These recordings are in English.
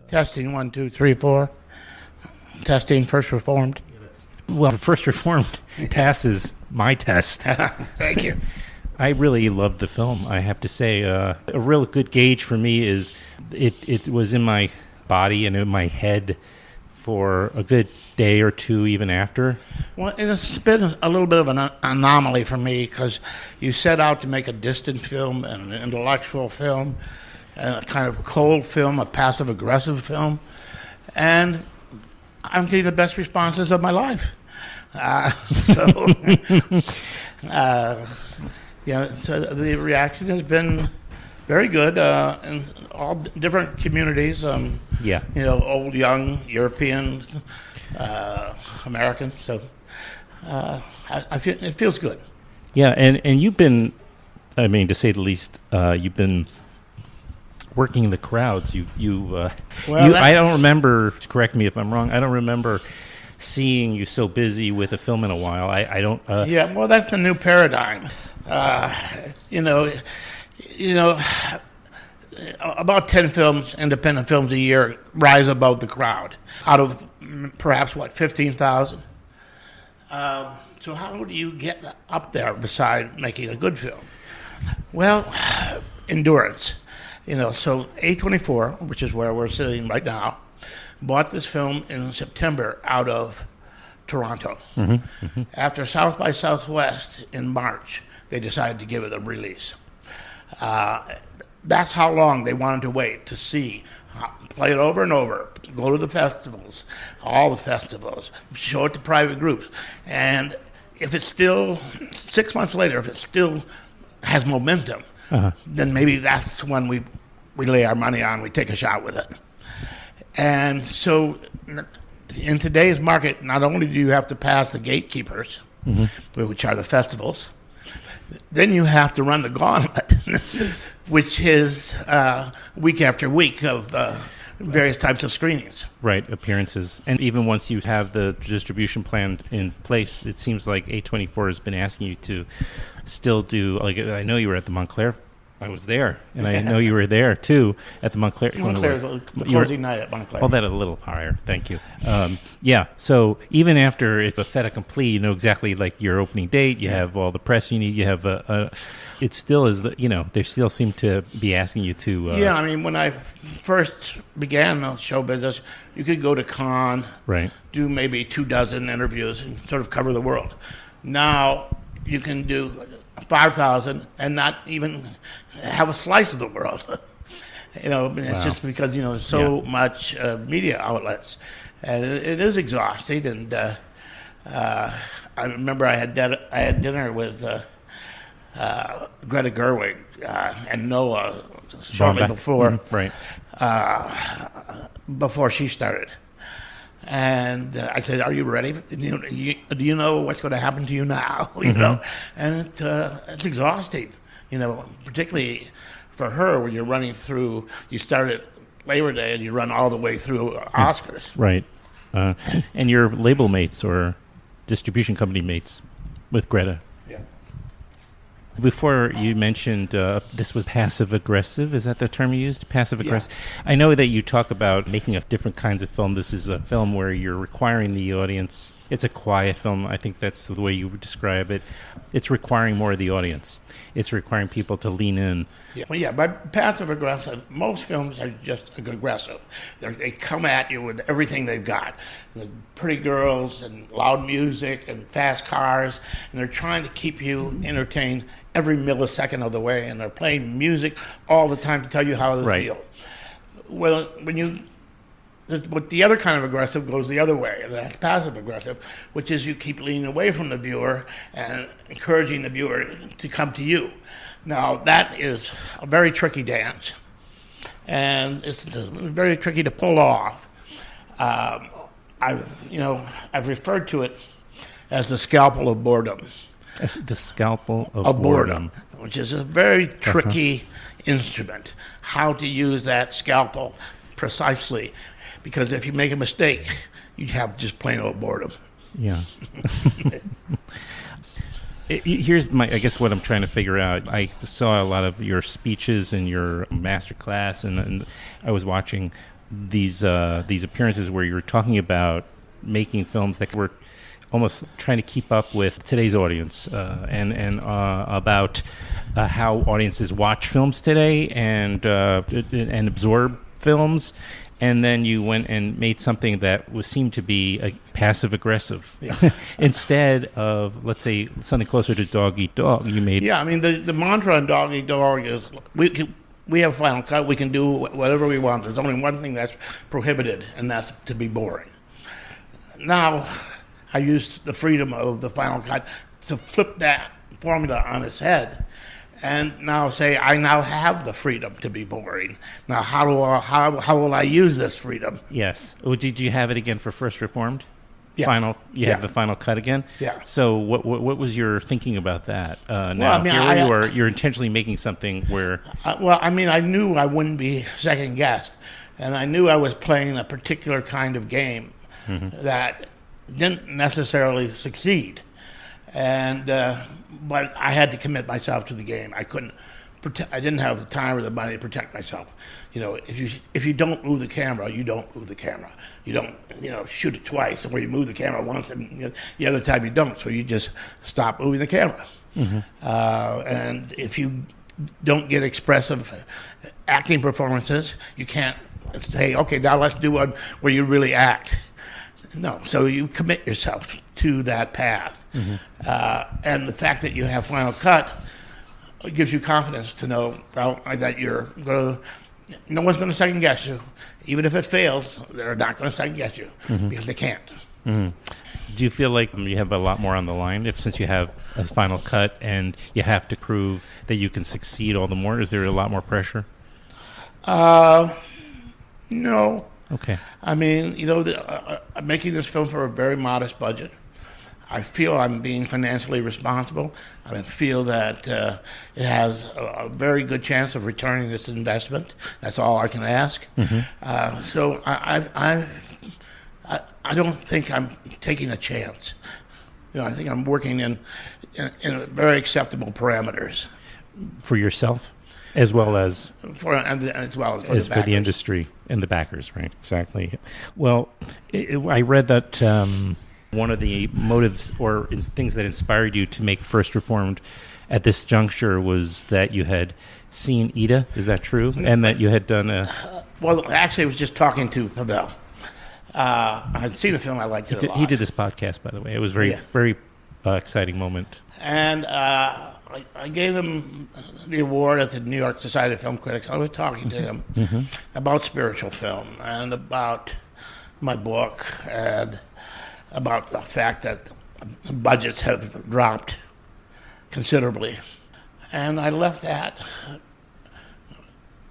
Testing, 1, 2, 3, 4. Testing, First Reformed. Well, First Reformed passes my test. Thank you. I really loved the film, I have to say. A real good gauge for me is it was in my body and in my head for a good day or two even after. Well, it's been a little bit of an anomaly for me because you set out to make a distant film and an intellectual film and a kind of cold film, a passive-aggressive film, and I'm getting the best responses of my life. So the reaction has been very good in all different communities. Old, young, European, American. So I feel it feels good. Yeah, and you've been, I mean, to say the least, you've been working the crowds. I don't remember. Correct me if I'm wrong. I don't remember seeing you so busy with a film in a while. I don't. Yeah, well, that's the new paradigm. About 10 films, independent films a year, rise above the crowd out of perhaps 15,000. So how do you get up there beside making a good film? Well, endurance. So A24, which is where we're sitting right now, bought this film in September out of Toronto. Mm-hmm, mm-hmm. After South by Southwest in March, they decided to give it a release. That's how long they wanted to wait to see, play it over and over, go to the festivals, all the festivals, show it to private groups. And if it's still, 6 months later, if it still has momentum, then maybe that's when we lay our money on, we take a shot with it. And so in today's market, not only do you have to pass the gatekeepers, which are the festivals, then you have to run the gauntlet, which is week after week of various types of screenings. Right, appearances. And even once you have the distribution plan in place, it seems like A24 has been asking you to still do, like, I know you were at the Montclair. I was there, and I know you were there, too, at the Montclair. The closing night at Montclair. Hold that a little higher. Thank you. So even after it's a fait accompli, you know exactly, like, your opening date, you have all the press you need, you have it still is, they still seem to be asking you to... I mean, when I first began the show business, you could go to Cannes, right, do maybe 24 interviews, and sort of cover the world. Now, you can do 5,000 and not even have a slice of the world. It's just because, there's so much media outlets. And it is exhausting. And I remember I had dinner with Greta Gerwig and Noah shortly before, before she started. And I said, "Are you ready? Do you know what's going to happen to you now?" And it's exhausting, particularly for her when you're running through. You start at Labor Day and you run all the way through Oscars. Right, and your label mates or distribution company mates with Greta. Yeah. Before you mentioned this was passive-aggressive. Is that the term you used? Passive-aggressive? Yeah. I know that you talk about making a different kinds of film. This is a film where you're requiring the audience. It's a quiet film. I think that's the way you would describe it. It's requiring more of the audience. It's requiring people to lean in. By passive-aggressive, most films are just aggressive. They come at you with everything they've got. Pretty girls and loud music and fast cars, and they're trying to keep you entertained every millisecond of the way, and they're playing music all the time to tell you how they feel. Well, but the other kind of aggressive goes the other way, and that's passive-aggressive, which is you keep leaning away from the viewer and encouraging the viewer to come to you. Now, that is a very tricky dance, and it's very tricky to pull off. I've referred to it as the scalpel of boredom. The scalpel of boredom. Which is a very tricky instrument. How to use that scalpel precisely. Because if you make a mistake, you have just plain old boredom. Yeah. Here's I guess what I'm trying to figure out. I saw a lot of your speeches and your master class, and I was watching these appearances where you're talking about making films that were almost trying to keep up with today's audience, and about how audiences watch films today and absorb films. And then you went and made something that seemed to be passive aggressive. Yeah. Instead of, let's say, something closer to dog eat dog, you made... Yeah, I mean, the mantra on dog eat dog is we have Final Cut, we can do whatever we want. There's only one thing that's prohibited, and that's to be boring. Now, I use the freedom of the Final Cut to flip that formula on its head. And now say, I now have the freedom to be boring. Now, how will I use this freedom? Yes. Well, did you have it again for First Reformed? Yeah. You have the Final Cut again? Yeah. So what was your thinking about that? Now, you're intentionally making something where... I knew I wouldn't be second-guessed. And I knew I was playing a particular kind of game that didn't necessarily succeed. And but I had to commit myself to the game. I didn't have the time or the money to protect myself. You know, if you don't move the camera, you don't move the camera. You don't shoot it twice, and where you move the camera once, and the other time you don't. So you just stop moving the camera. And if you don't get expressive acting performances, you can't say, okay, now let's do one where you really act. No, so you commit yourself to that path. And the fact that you have Final Cut gives you confidence to know that no one's going to second guess you. Even if it fails, they're not going to second guess you because they can't. Do you feel like you have a lot more on the line since you have a Final Cut and you have to prove that you can succeed all the more? Is there a lot more pressure? No. Okay. I mean, I'm making this film for a very modest budget. I feel I'm being financially responsible. I feel that it has a very good chance of returning this investment. That's all I can ask. So I don't think I'm taking a chance. I think I'm working in very acceptable parameters for yourself, as well as for the industry and the backers, right? Exactly. Well, I read that one of the motives or things that inspired you to make First Reformed at this juncture was that you had seen Ida. Is that true? And that you had done a... Well, actually, I was just talking to Pavel. I had seen the film. I liked it a lot. He did this podcast, by the way. It was very exciting moment. And I gave him the award at the New York Society of Film Critics. I was talking to him about spiritual film and about my book and about the fact that budgets have dropped considerably. And I left that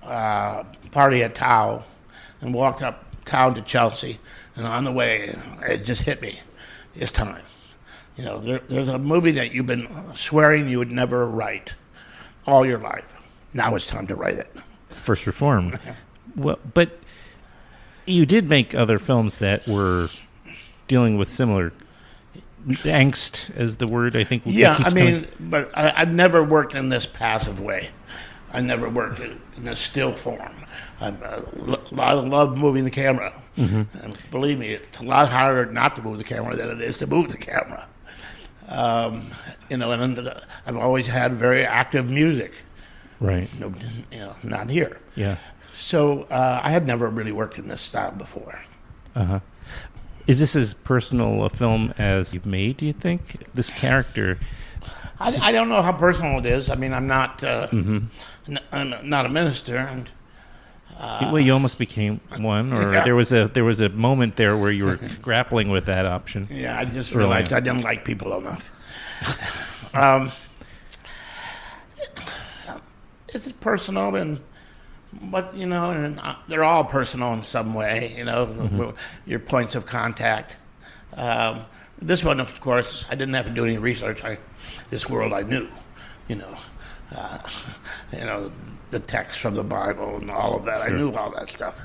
party at Tau and walked up Tau to Chelsea. And on the way, it just hit me. It's time. There's a movie that you've been swearing you would never write all your life. Now it's time to write it. First Reformed. Well, but you did make other films that were dealing with similar angst, as the word I think. Yeah, but I've never worked in this passive way. I never worked in a still form. I love moving the camera. And believe me, it's a lot harder not to move the camera than it is to move the camera. And I've always had very active music. Right. Not here. Yeah. So I had never really worked in this style before. Is this as personal a film as you've made, do you think? This character... I don't know how personal it is. I'm not I'm not a minister. And, well, you almost became one, or there was a moment there where you were grappling with that option. Yeah, I just realized I didn't like people enough. It's personal, but they're all personal in some way. Your points of contact. This one, of course, I didn't have to do any research. This world I knew. The text from the Bible and all of that. Sure. I knew all that stuff.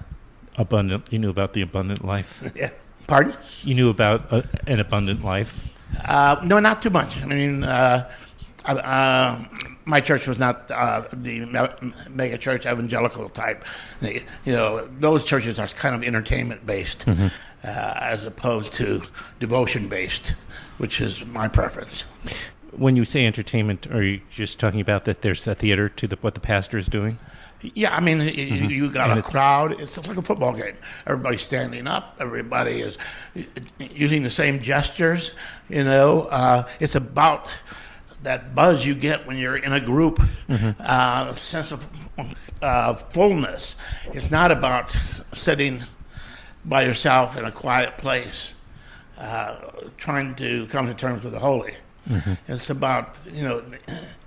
You knew about the abundant life. Yeah. Pardon? You knew about an abundant life. No, not too much. My church was not the mega church evangelical type. Those churches are kind of entertainment based, as opposed to devotion based, which is my preference. When you say entertainment, are you just talking about that there's a theater to what the pastor is doing? Yeah, I mean, you got a crowd. It's like a football game. Everybody's standing up. Everybody is using the same gestures. It's about that buzz you get when you're in a group, sense of fullness. It's not about sitting by yourself in a quiet place, trying to come to terms with the holy. It's about,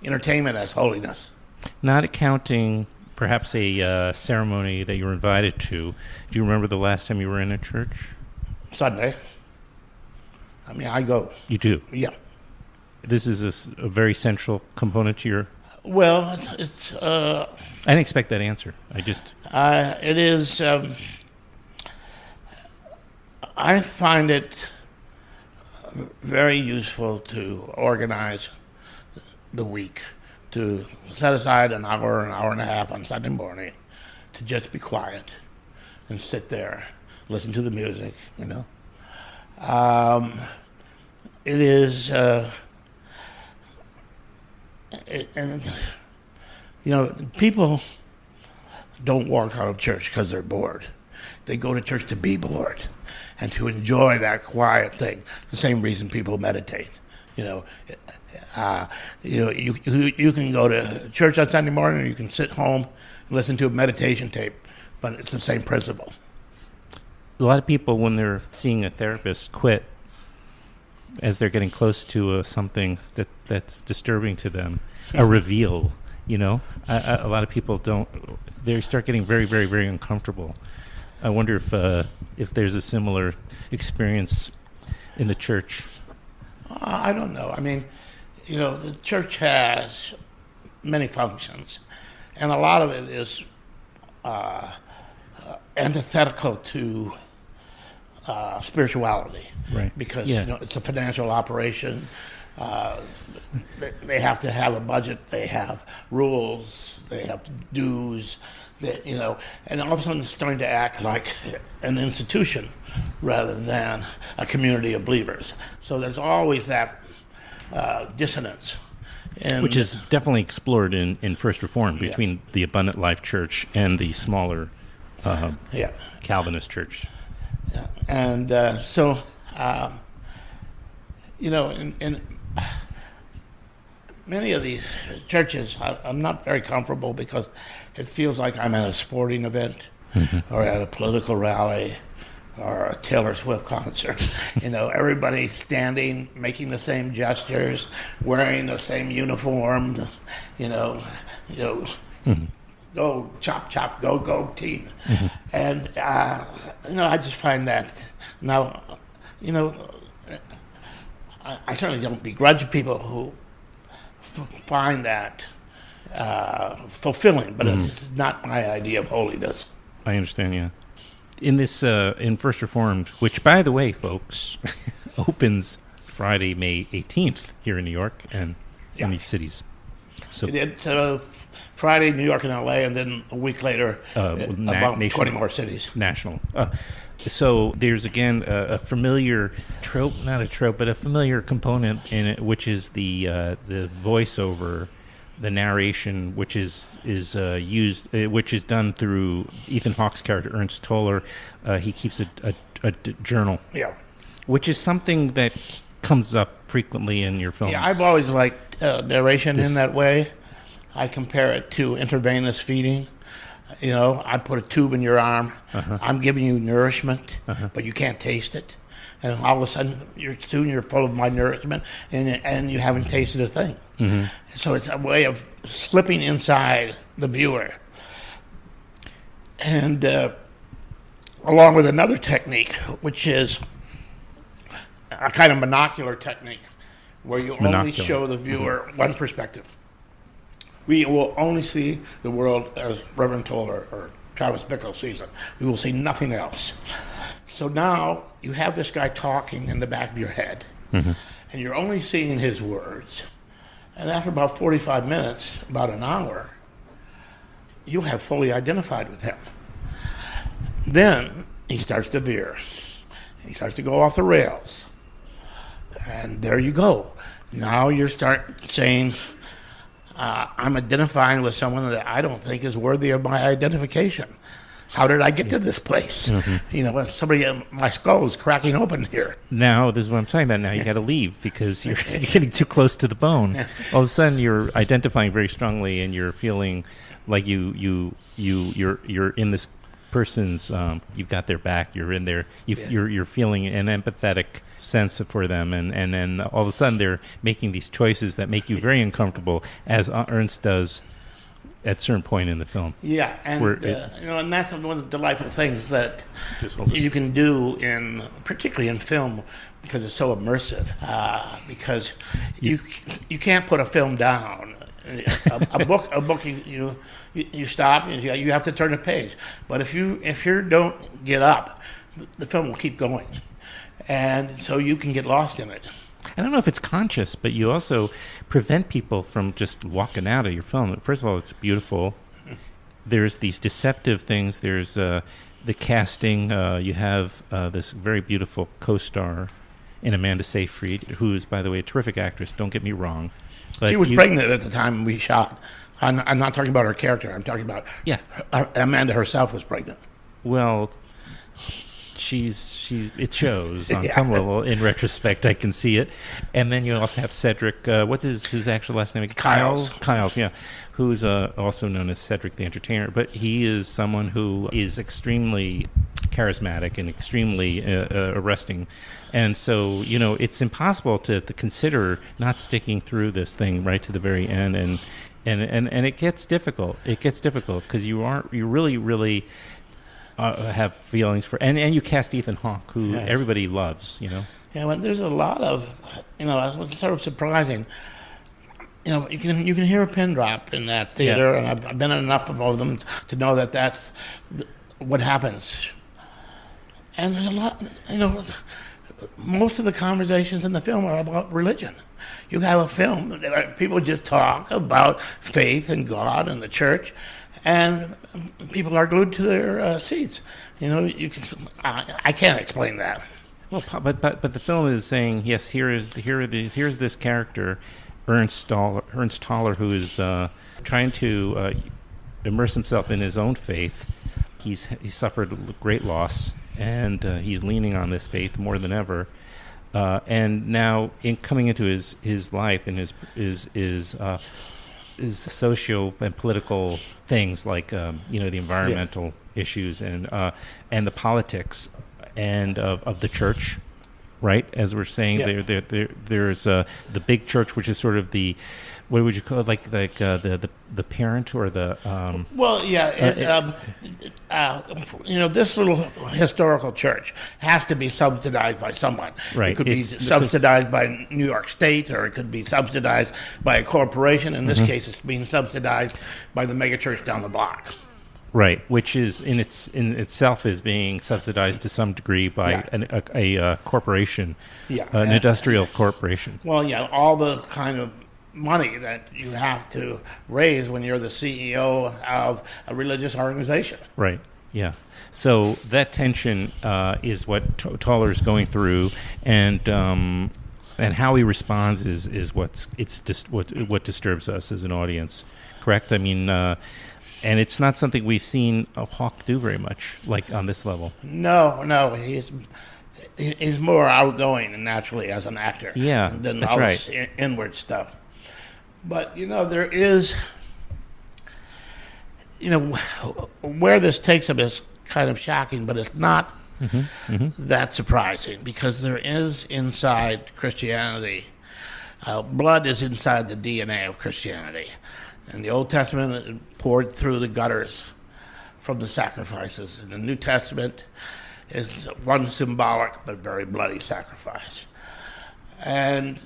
entertainment as holiness. Not accounting perhaps a ceremony that you were invited to. Do you remember the last time you were in a church? Sunday. I mean, I go. You do? Yeah. This is a very central component to your... Well, it's I didn't expect that answer. It is... I find it very useful to organize the week, to set aside an hour and a half on Sunday morning to just be quiet and sit there, listen to the music, It is... people don't walk out of church because they're bored. They go to church to be bored and to enjoy that quiet thing. The same reason people meditate. You can go to church on Sunday morning, or you can sit home and listen to a meditation tape, but it's the same principle. A lot of people, when they're seeing a therapist, quit as they're getting close to something that's disturbing to them, a reveal. A lot of people don't. They start getting very, very, very uncomfortable. I wonder if there's a similar experience in the church. I don't know. I mean, the church has many functions, and a lot of it is antithetical to spirituality, right? Because it's a financial operation. They have to have a budget. They have rules. They have dues. And all of a sudden it's starting to act like an institution rather than a community of believers. So there's always that dissonance. Which is definitely explored in First Reformed between the Abundant Life Church and the smaller Calvinist Church. Yeah. And in many of these churches, I'm not very comfortable because it feels like I'm at a sporting event or at a political rally or a Taylor Swift concert. Everybody standing, making the same gestures, wearing the same uniform. Go chop chop, go team. And I just find that now. I certainly don't begrudge people who find that fulfilling, but it's not my idea of holiness. I understand, yeah. In this, in First Reformed, which, by the way, folks, opens Friday, May 18th here in New York and in these cities. So it's Friday, New York and L.A., and then a week later, about 20 more cities. National. So there's, again, a familiar trope, not a trope, but a familiar component in it, which is the voiceover, the narration, which is used, which is done through Ethan Hawke's character, Ernst Toller. He keeps a journal. Yeah. Which is something that comes up frequently in your films. Yeah, I've always liked narration in that way. I compare it to intravenous feeding. I put a tube in your arm. I'm giving you nourishment, but you can't taste it. And all of a sudden, you're full of my nourishment, and you haven't tasted a thing. So it's a way of slipping inside the viewer. And along with another technique, which is a kind of monocular technique, where you only show the viewer one perspective. We will only see the world as Reverend Toller or Travis Bickle sees it. We will see nothing else. So now you have this guy talking in the back of your head, and you're only seeing his words. And after about 45 minutes, about an hour, you have fully identified with him. Then he starts to veer. He starts to go off the rails. And there you go. Now you start saying, I'm identifying with someone that I don't think is worthy of my identification. How did I get to this place? Mm-hmm. My skull is cracking open here. Now, this is what I'm talking about. Now you got to leave because you're getting too close to the bone. All of a sudden, you're identifying very strongly, and you're feeling like you're in this person's. You've got their back. You're in there. You're feeling an empathetic sense for them, and then all of a sudden they're making these choices that make you very uncomfortable, as Ernst does at a certain point in the film. Yeah, and and that's one of the delightful things that you can do particularly in film, because it's so immersive. Because you can't put a film down. A book you stop and you have to turn a page. But if you don't get up, the film will keep going, and so you can get lost in it. I don't know if it's conscious, but you also prevent people from just walking out of your film. First of all, it's beautiful. There's these deceptive things. There's the casting. You have this very beautiful co-star in Amanda Seyfried, who is, by the way, a terrific actress. Don't get me wrong. But she was pregnant at the time we shot. I'm not talking about her character. I'm talking about Amanda herself was pregnant. Well, it shows on some level. In retrospect, I can see it. And then you also have Cedric. What's his actual last name? Kyles, yeah. Who's also known as Cedric the Entertainer. But he is someone who is extremely charismatic and extremely arresting. And so, it's impossible to consider not sticking through this thing right to the very end. And it gets difficult. It gets difficult because you really have feelings for, and you cast Ethan Hawke, who everybody loves, Yeah, well, there's a lot of, it's sort of surprising. You can hear a pin drop in that theater, and I've been in enough of them to know that that's what happens. And there's a lot, most of the conversations in the film are about religion. You have a film that people just talk about faith and God and the church, and people are glued to their seats. I can't explain that. Well, but the film is saying, yes, here's this character, Ernst Toller, who is trying to immerse himself in his own faith. He's suffered great loss, and he's leaning on this faith more than ever. And now, in coming into his life and his socio and political things, like the environmental issues and the politics and of the church, right? As we're saying, there's the big church, which is sort of the, what would you call it, like the parent or the this little historical church has to be subsidized by someone. Right. It could be subsidized by New York State, or it could be subsidized by a corporation. In this case, it's being subsidized by the megachurch down the block. Right, which is in itself is being subsidized to some degree by a corporation, an industrial corporation. Well, all the kind of money that you have to raise when you're the CEO of a religious organization. Right. Yeah. So that tension is what Toller is going through, and how he responds is what disturbs us as an audience. Correct. I mean. And it's not something we've seen Hawke do very much, like on this level. No, he's more outgoing and naturally as an actor. Yeah, than that's all right. This inward stuff. But there is, where this takes him is kind of shocking, but it's not that surprising, because there is inside Christianity, blood is inside the DNA of Christianity. In the Old Testament, it poured through the gutters from the sacrifices. In the New Testament, it's one symbolic but very bloody sacrifice. And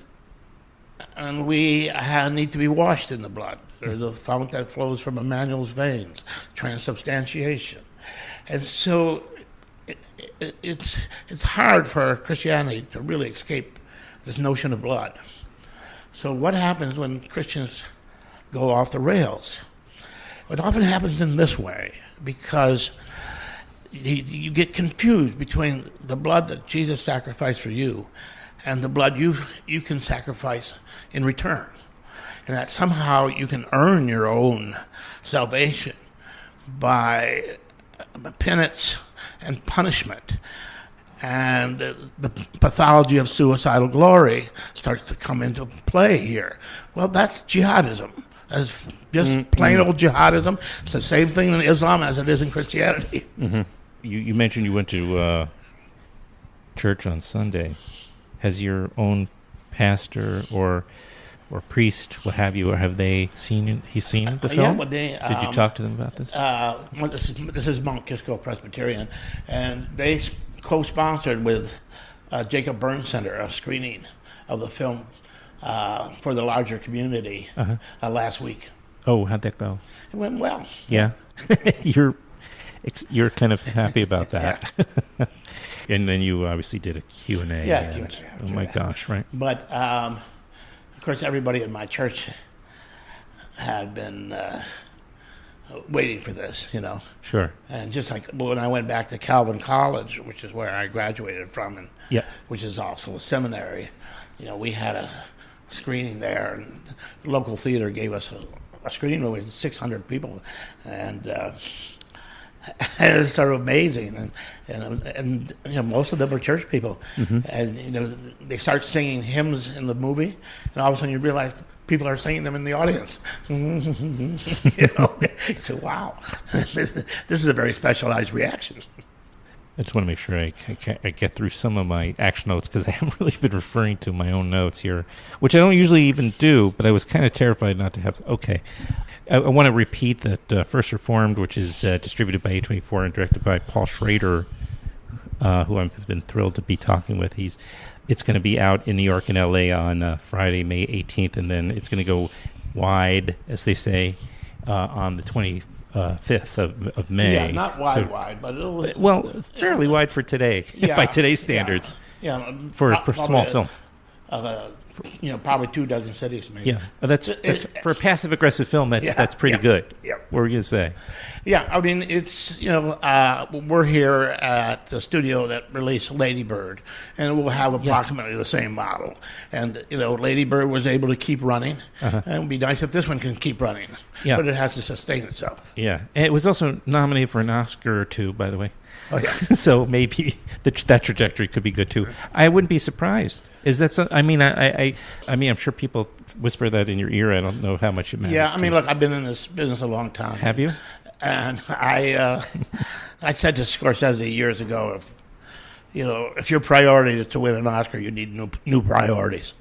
we need to be washed in the blood. There's a fount that flows from Emmanuel's veins, transubstantiation. And so it's hard for Christianity to really escape this notion of blood. So what happens when Christians go off the rails? It often happens in this way, because you get confused between the blood that Jesus sacrificed for you and the blood you can sacrifice in return. And that somehow you can earn your own salvation by penance and punishment. And the pathology of suicidal glory starts to come into play here. Well, that's jihadism. That's just plain old jihadism. It's the same thing in Islam as it is in Christianity. Mm-hmm. You mentioned you went to church on Sunday. Has your own pastor or priest, what have you, or have they seen the film? Yeah, did you talk to them about this? This is Mount Kisco Presbyterian, and they co-sponsored with Jacob Burns Center a screening of the film for the larger community last week. Oh, how'd that go? It went well. Yeah, you're kind of happy about that. Yeah. And then you obviously did a Q&A. Yeah, Q&A. Oh my gosh, right? But of course, everybody in my church had been waiting for this, Sure. And just like when I went back to Calvin College, which is where I graduated from, and which is also a seminary, we had a screening there, and the local theater gave us a screening room with 600 people, and it was sort of amazing, and most of them were church people, and they start singing hymns in the movie, and all of a sudden you realize people are singing them in the audience. So wow, this is a very specialized reaction. I just want to make sure I get through some of my action notes, because I haven't really been referring to my own notes here, which I don't usually even do, but I was kind of terrified not to have. Okay. I want to repeat that First Reformed, which is distributed by A24 and directed by Paul Schrader, who I've been thrilled to be talking with. It's going to be out in New York and L.A. on Friday, May 18th, and then it's going to go wide, as they say, on the 25th of May. Yeah, not wide, but it'll... Well, fairly wide for today, by today's standards. Yeah, for a small film. Probably 24 cities, maybe. Yeah, that's for a passive-aggressive film. That's pretty good. Yeah. What were you going to say? Yeah, I mean, it's we're here at the studio that released Lady Bird, and we'll have approximately the same model. And Lady Bird was able to keep running, and it would be nice if this one can keep running. Yeah. But it has to sustain itself. Yeah, and it was also nominated for an Oscar or two, by the way. Oh, yeah. So maybe that trajectory could be good too. I wouldn't be surprised. Is that so? I mean, I'm sure people whisper that in your ear. I don't know how much it matters. Yeah, I mean, look, I've been in this business a long time. Have you? And I said to Scorsese years ago, if your priority is to win an Oscar, you need new priorities.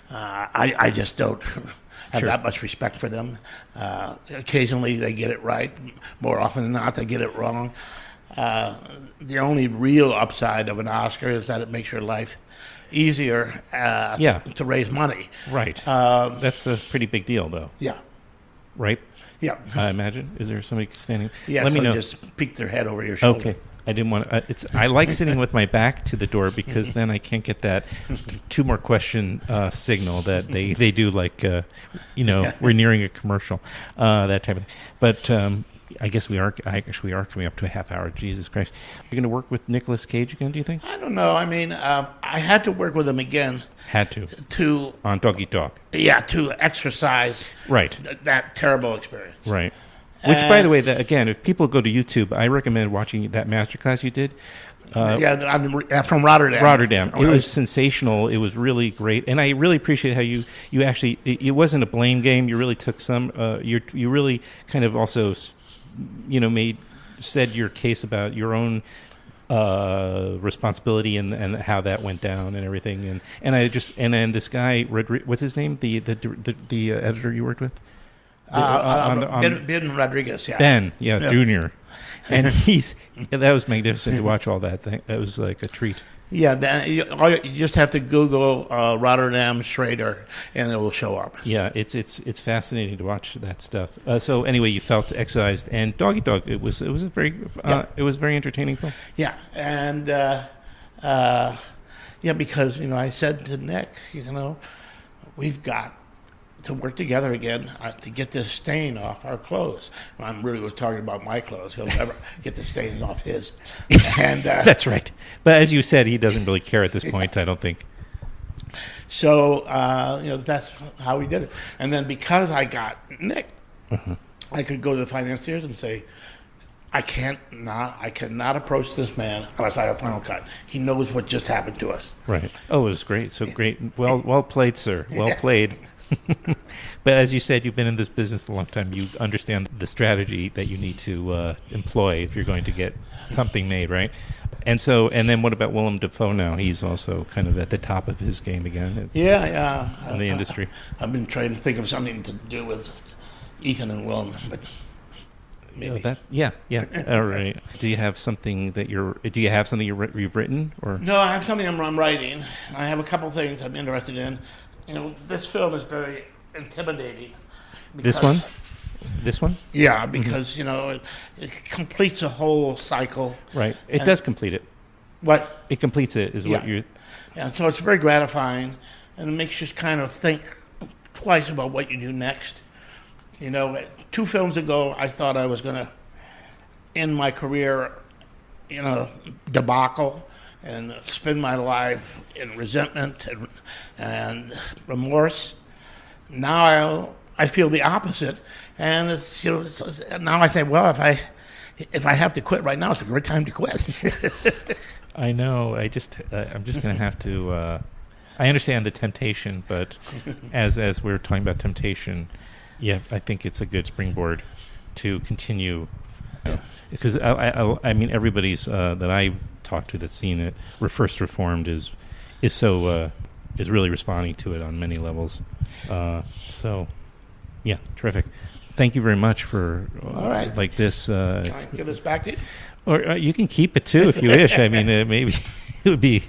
I just don't have that much respect for them. Occasionally they get it right. More often than not, they get it wrong. The only real upside of an Oscar is that it makes your life easier to raise money. Right. That's a pretty big deal, though. Yeah. Right? Yeah. I imagine. Is there somebody standing? Yeah, Let me know. Just peek their head over your shoulder. Okay. I didn't want to. I like sitting with my back to the door, because then I can't get that 2 more question signal that they do, like, we're nearing a commercial, that type of thing. But I guess we are coming up to a half hour. Jesus Christ. You're going to work with Nicolas Cage again, do you think? I don't know. I mean, I had to work with him again. Had to. On Doggy Dog. Yeah, to exercise that terrible experience. Right. Which, by the way, again, if people go to YouTube, I recommend watching that masterclass you did. I'm from Rotterdam. Rotterdam. It was sensational. It was really great, and I really appreciate how you actually. It wasn't a blame game. You really took some. You really kind of also, said your case about your own responsibility and how that went down and everything. And then this guy, what's his name? The editor you worked with. Ben Rodriguez, Ben, Junior, and that was magnificent to watch all that thing. That was like a treat. Yeah, you just have to Google Rotterdam Schrader, and it will show up. Yeah, it's fascinating to watch that stuff. So anyway, you felt excised, and Doggy Dog. It was a very very entertaining film. Yeah, and because I said to Nick, we've got to work together again to get this stain off our clothes. I really was talking about my clothes. He'll never get the stains off his. And that's right. But as you said, he doesn't really care at this point, I don't think. So, that's how we did it. And then because I got nicked, I could go to the financiers and say, I cannot approach this man unless I have final cut. He knows what just happened to us. Right. Oh, it was great. So great. Well played, sir. Well played. But as you said, you've been in this business a long time. You understand the strategy that you need to employ if you're going to get something made, right? And then what about Willem Dafoe now? He's also kind of at the top of his game again. In the industry. I've been trying to think of something to do with Ethan and Willem, but maybe. All right. Do you have something you've written, or? No, I have something I'm writing. I have a couple things I'm interested in. This film is very intimidating. This one? Yeah, because, it completes a whole cycle. Right. It does complete it. What? It completes it, is what you're... Yeah, so it's very gratifying, and it makes you kind of think twice about what you do next. 2 films ago, I thought I was going to end my career in a debacle and spend my life in resentment and remorse. Now I feel the opposite, and it's now I say, well, if I have to quit right now, it's a great time to quit. I know. I'm just going to have to. I understand the temptation, but as we're talking about temptation, yeah, I think it's a good springboard to continue. Because I mean, everybody's that I've talked to that's seen it, First Reformed is really responding to it on many levels. So, yeah, terrific. Thank you very much for like this. Can I give this back to you? Or you can keep it too if you wish. I mean, maybe it would be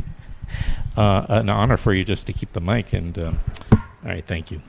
an honor for you just to keep the mic. And all right, thank you.